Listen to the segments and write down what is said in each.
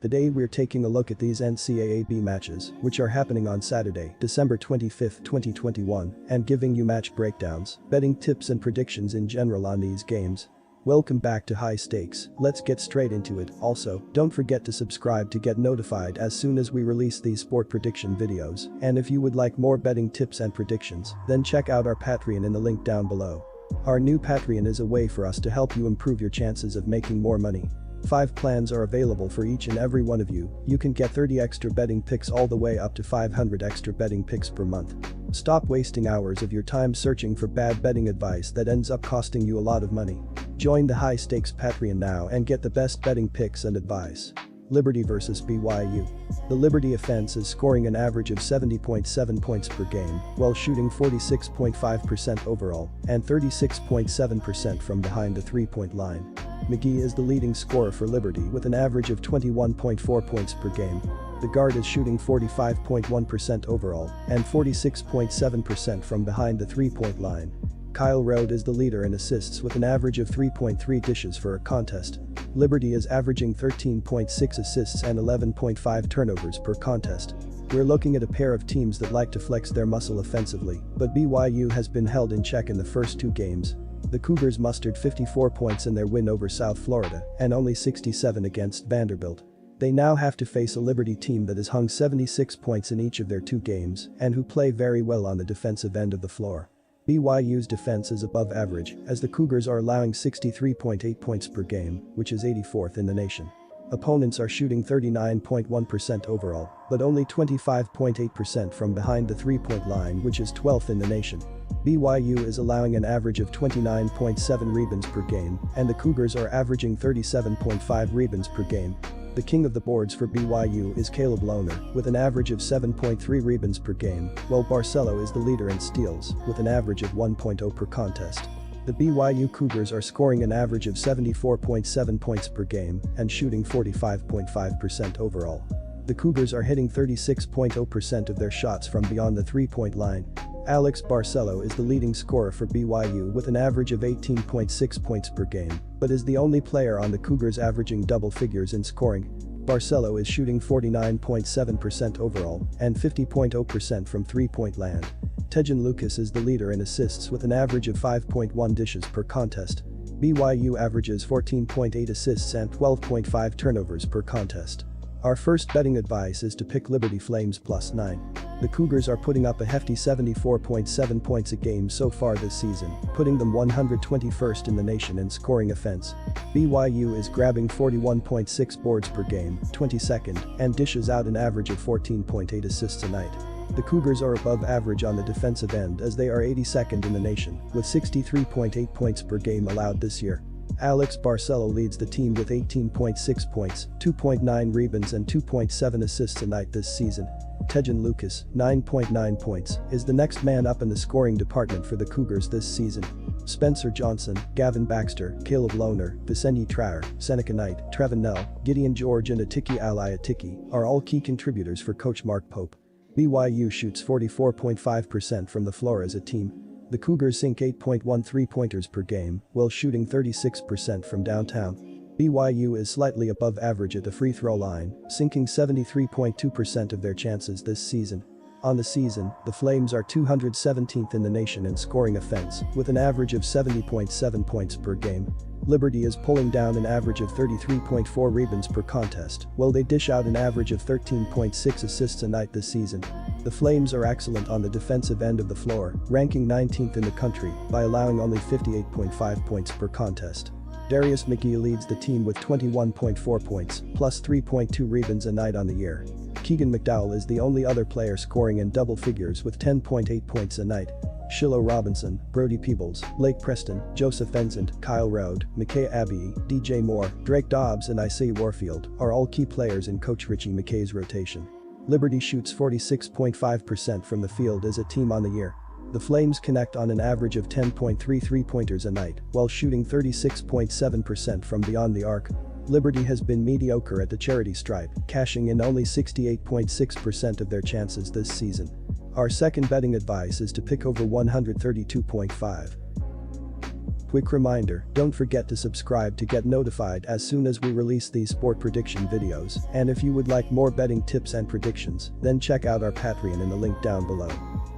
Today we're taking a look at these NCAAB matches, which are happening on Saturday, December 25, 2021, and giving you match breakdowns, betting tips and predictions in general on these games. Welcome back to High Stakes, let's get straight into it. Also, don't forget to subscribe to get notified as soon as we release these sport prediction videos, and if you would like more betting tips and predictions, then check out our Patreon in the link down below. Our new Patreon is a way for us to help you improve your chances of making more money. 5 plans are available for each and every one of you. You can get 30 extra betting picks all the way up to 500 extra betting picks per month. Stop wasting hours of your time searching for bad betting advice that ends up costing you a lot of money. Join the High Stakes Patreon now and get the best betting picks and advice. Liberty vs BYU. The Liberty offense is scoring an average of 70.7 points per game while shooting 46.5% overall and 36.7% from behind the three-point line. McGee is the leading scorer for Liberty with an average of 21.4 points per game. The guard is shooting 45.1% overall and 46.7% from behind the three-point line. Kyle Rode is the leader in assists with an average of 3.3 dishes for a contest. Liberty is averaging 13.6 assists and 11.5 turnovers per contest. We're looking at a pair of teams that like to flex their muscle offensively, but BYU has been held in check in the first 2 games. The Cougars mustered 54 points in their win over South Florida and only 67 against Vanderbilt. They now have to face a Liberty team that has hung 76 points in each of their 2 games and who play very well on the defensive end of the floor. BYU's defense is above average as the Cougars are allowing 63.8 points per game, which is 84th in the nation. Opponents are shooting 39.1% overall, but only 25.8% from behind the three-point line, which is 12th in the nation. BYU is allowing an average of 29.7 rebounds per game, and the Cougars are averaging 37.5 rebounds per game. The king of the boards for BYU is Caleb Lohner with an average of 7.3 rebounds per game, while Barcelo is the leader in steals with an average of 1.0 per contest. The BYU Cougars are scoring an average of 74.7 points per game and shooting 45.5% overall. The Cougars are hitting 36.0% of their shots from beyond the three-point line. Alex Barcelo is the leading scorer for BYU with an average of 18.6 points per game, but is the only player on the Cougars averaging double figures in scoring. Barcelo is shooting 49.7% overall and 50.0% from three-point land. Tejan Lucas is the leader in assists with an average of 5.1 dishes per contest. BYU averages 14.8 assists and 12.5 turnovers per contest. Our first betting advice is to pick Liberty Flames +9. The Cougars are putting up a hefty 74.7 points a game so far this season, putting them 121st in the nation in scoring offense. BYU is grabbing 41.6 boards per game, 22nd, and dishes out an average of 14.8 assists a night. The Cougars are above average on the defensive end as they are 82nd in the nation, with 63.8 points per game allowed this year. Alex Barcelo leads the team with 18.6 points, 2.9 rebounds and 2.7 assists a night this season. Tejan Lucas, 9.9 points, is the next man up in the scoring department for the Cougars this season. Spencer Johnson, Gavin Baxter, Caleb Lohner, Vicenyi Traore, Seneca Knight, Trevin Knell, Gideon George and Atiki Ali Atiki are all key contributors for coach Mark Pope. BYU shoots 44.5% from the floor as a team. The Cougars sink 8.1 three-pointers per game while shooting 36% from downtown. BYU is slightly above average at the free throw line, sinking 73.2% of their chances this season. On the season, the Flames are 217th in the nation in scoring offense with an average of 70.7 points per game. Liberty is pulling down an average of 33.4 rebounds per contest, while they dish out an average of 13.6 assists a night this season. The Flames are excellent on the defensive end of the floor, ranking 19th in the country by allowing only 58.5 points per contest. Darius McGee leads the team with 21.4 points, plus 3.2 rebounds a night on the year. Keegan McDowell is the only other player scoring in double figures with 10.8 points a night. Shiloh Robinson, Brody Peebles, Blake Preston, Joseph Vincent, Kyle Rode, ncaa, DJ Moore, Drake Dobbs and Isaiah Warfield are all key players in Coach Richie McKay's rotation. Liberty shoots 46.5% from the field as a team on the year. The Flames connect on an average of 10.3 three-pointers a night while shooting 36.7% from beyond the arc. Liberty has been mediocre at the charity stripe, cashing in only 68.6% of their chances this season. Our second betting advice is to pick over 132.5. Quick reminder, don't forget to subscribe to get notified as soon as we release these sport prediction videos, and if you would like more betting tips and predictions, then check out our Patreon in the link down below.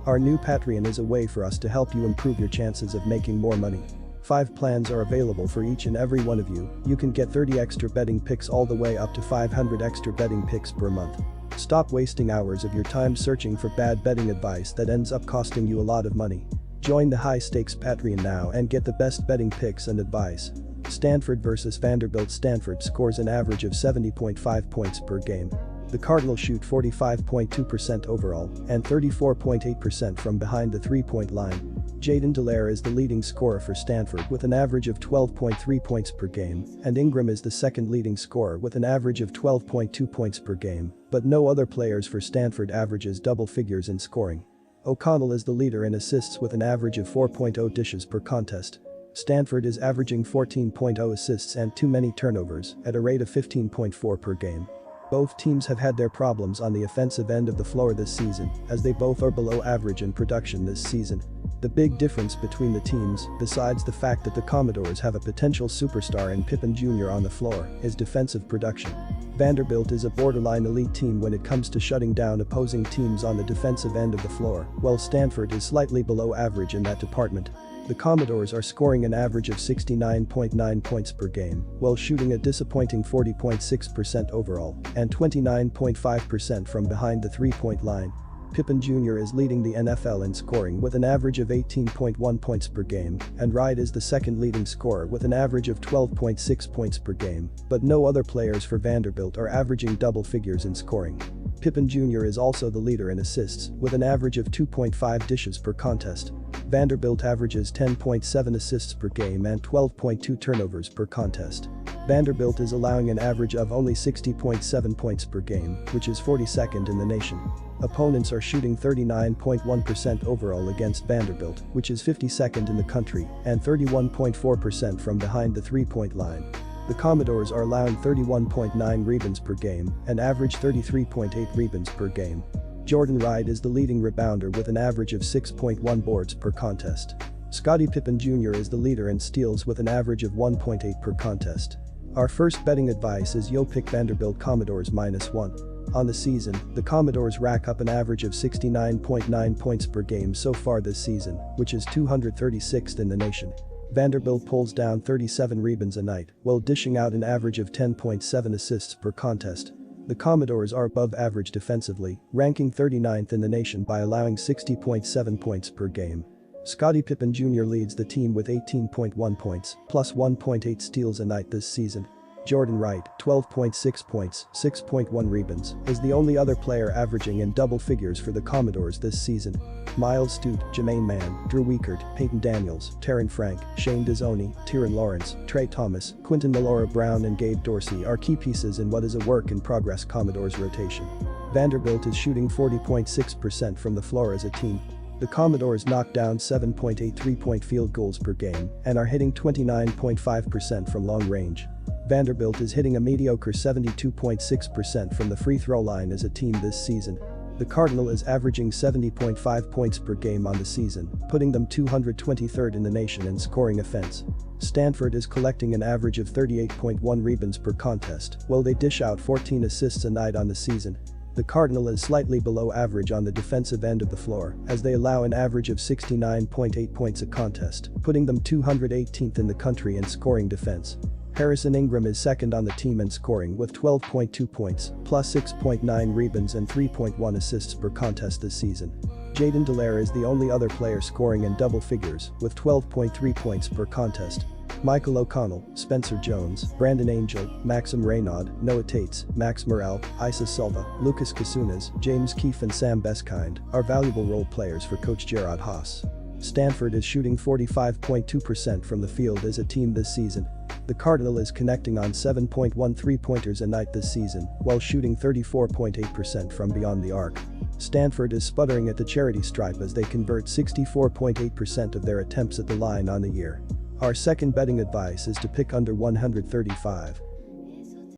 Our new Patreon is a way for us to help you improve your chances of making more money. 5 plans are available for each and every one of you. You can get 30 extra betting picks all the way up to 500 extra betting picks per month. Stop wasting hours of your time searching for bad betting advice that ends up costing you a lot of money. Join the high-stakes Patreon now and get the best betting picks and advice. Stanford vs Vanderbilt. Stanford scores an average of 70.5 points per game. The Cardinals shoot 45.2% overall and 34.8% from behind the three-point line. Jaden Delaire is the leading scorer for Stanford with an average of 12.3 points per game, and Ingram is the second leading scorer with an average of 12.2 points per game, but no other players for Stanford averages double figures in scoring. O'Connell is the leader in assists with an average of 4.0 dishes per contest. Stanford is averaging 14.0 assists and too many turnovers at a rate of 15.4 per game. Both teams have had their problems on the offensive end of the floor this season, as they both are below average in production this season. The big difference between the teams, besides the fact that the Commodores have a potential superstar in Pippen Jr. on the floor, is defensive production. Vanderbilt is a borderline elite team when it comes to shutting down opposing teams on the defensive end of the floor, while Stanford is slightly below average in that department. The Commodores are scoring an average of 69.9 points per game, while shooting a disappointing 40.6% overall and 29.5% from behind the three-point line. Pippen Jr. is leading the NFL in scoring with an average of 18.1 points per game, and Wright is the second leading scorer with an average of 12.6 points per game, but no other players for Vanderbilt are averaging double figures in scoring. Pippen Jr. is also the leader in assists, with an average of 2.5 dishes per contest. Vanderbilt averages 10.7 assists per game and 12.2 turnovers per contest. Vanderbilt is allowing an average of only 60.7 points per game, which is 42nd in the nation. Opponents are shooting 39.1% overall against Vanderbilt, which is 52nd in the country, and 31.4% from behind the three-point line. The Commodores are allowing 31.9 rebounds per game and average 33.8 rebounds per game. Jordan Wright is the leading rebounder with an average of 6.1 boards per contest. Scottie Pippen Jr. is the leader in steals with an average of 1.8 per contest. Our first betting advice is yo pick Vanderbilt Commodores -1. On the season, the Commodores rack up an average of 69.9 points per game so far this season, which is 236th in the nation. Vanderbilt pulls down 37 rebounds a night, while dishing out an average of 10.7 assists per contest. The Commodores are above average defensively, ranking 39th in the nation by allowing 60.7 points per game. Scottie Pippen Jr. leads the team with 18.1 points, plus 1.8 steals a night this season. Jordan Wright, 12.6 points, 6.1 rebounds, is the only other player averaging in double figures for the Commodores this season. Miles Stute, Jermaine Mann, Drew Weikert, Peyton Daniels, Terran Frank, Shane Dezonie, Tyron Lawrence, Trey Thomas, Quinton Milora-Brown and Gabe Dorsey are key pieces in what is a work-in-progress Commodores rotation. Vanderbilt is shooting 40.6% from the floor as a team. The Commodores knock down 7.8 three-point field goals per game and are hitting 29.5% from long range. Vanderbilt is hitting a mediocre 72.6% from the free throw line as a team this season. The Cardinal is averaging 70.5 points per game on the season, putting them 223rd in the nation in scoring offense. Stanford is collecting an average of 38.1 rebounds per contest, while they dish out 14 assists a night on the season. The Cardinal is slightly below average on the defensive end of the floor, as they allow an average of 69.8 points a contest, putting them 218th in the country in scoring defense. Harrison Ingram is second on the team in scoring with 12.2 points, plus 6.9 rebounds and 3.1 assists per contest this season. Jaden Delaire is the only other player scoring in double figures with 12.3 points per contest. Michael O'Connell, Spencer Jones, Brandon Angel, Maxim Reynaud, Noah Tates, Max Morrell, Isa Silva, Lucas Kasunas, James Keefe and Sam Beskind are valuable role players for coach Gerard Haas. Stanford is shooting 45.2% from the field as a team this season. The Cardinal is connecting on 7.1 three-pointers a night this season, while shooting 34.8% from beyond the arc. Stanford is sputtering at the charity stripe as they convert 64.8% of their attempts at the line on the year. Our second betting advice is to pick under 135.